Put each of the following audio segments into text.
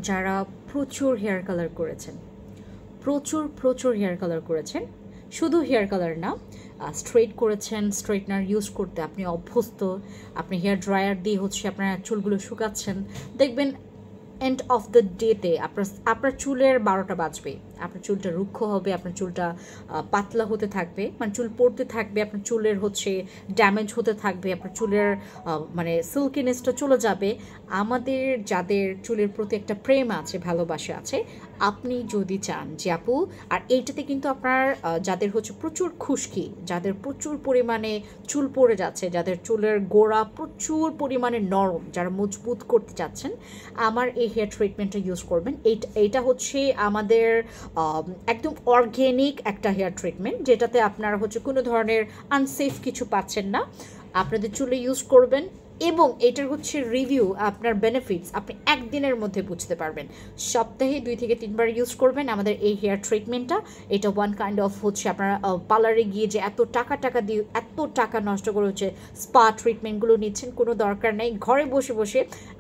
যারা প্রচুর hair colour করেছেন, প্রচুর হেয়ার কালার করেছেন, শুধু হেয়ার কালার না, স্ট্রেট করেছেন, স্ট্রেটনার ইউজ করতে আপনি অভ্যস্ত, আপনি হেয়ার ড্রায়ার দিয়ে হচ্ছে আপনার চুলগুলো শুকাচ্ছেন, দেখবেন এন্ড অফ দ্য ডেতে আপনার চুলের 12টা বাজবে, আপনার চুলটা রুক্ষ হবে, আপনার চুলটা পাতলা হতে থাকবে, মানে চুল পড়তে থাকবে, আপনার চুলের হচ্ছে ড্যামেজ হতে থাকবে, আপনার চুলের মানে সিল্কিনেসটা চলে যাবে। আমাদের যাদের চুলের প্রতি একটা প্রেম আছে, ভালোবাসা আছে, আপনি যদি চান যে আপু, আর এইটাতে কিন্তু আপনার যাদের হচ্ছে প্রচুর খুশকি, যাদের প্রচুর পরিমাণে চুল পড়ে যাচ্ছে, যাদের চুলের গোড়া প্রচুর পরিমাণে নরম, যারা মজবুত করতে চাচ্ছেন, আমার এই হেয়ার ট্রিটমেন্টটা ইউজ করবেন। এইটা হচ্ছে আমাদের একদম অর্গ্যানিক একটা হেয়ার ট্রিটমেন্ট, যেটাতে আপনারা হচ্ছে কোনো ধরনের আনসেফ কিছু পাচ্ছেন না, আপনাদের চুলে ইউজ করবেন, এবং এটার হচ্ছে রিভিউ, আপনার বেনিফিটস আপনি একদিনের মধ্যে বুঝতে পারবেন। সপ্তাহে 2 থেকে 3 বার ইউজ করবেন আমাদের এই হেয়ার ট্রিটমেন্টটা। এটা ওয়ান কাইন্ড অফ হচ্ছে আপনারা পার্লারে গিয়ে যে এত টাকা দিয়ে এত টাকা নষ্ট করে হচ্ছে স্পা ট্রিটমেন্টগুলো নিচ্ছেন, কোনো দরকার নেই। ঘরে বসে বসে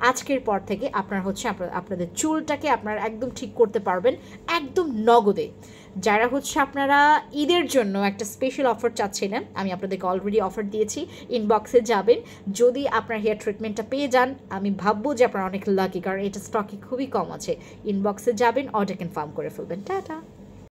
আজকের পর থেকে আপনারা হচ্ছে আপনাদের চুলটাকে আপনারা একদম ঠিক করতে পারবেন একদম নগদে। যারা হচ্ছে আপনারা ঈদের জন্য একটা স্পেশাল অফার চাচ্ছিলেন, আমি আপনাদেরকে অলরেডি অফার দিয়েছি, ইনবক্সে যাবেন, যদি আপনার হেয়ার ট্রিটমেন্টটা পেয়ে যান আমি ভাববো যে আপনারা অনেক লাকি, কারণ এটা স্টকে খুবই কম আছে। ইনবক্সে যাবেন, অর্ডার কনফার্ম করে ফেলবেন। টাটা।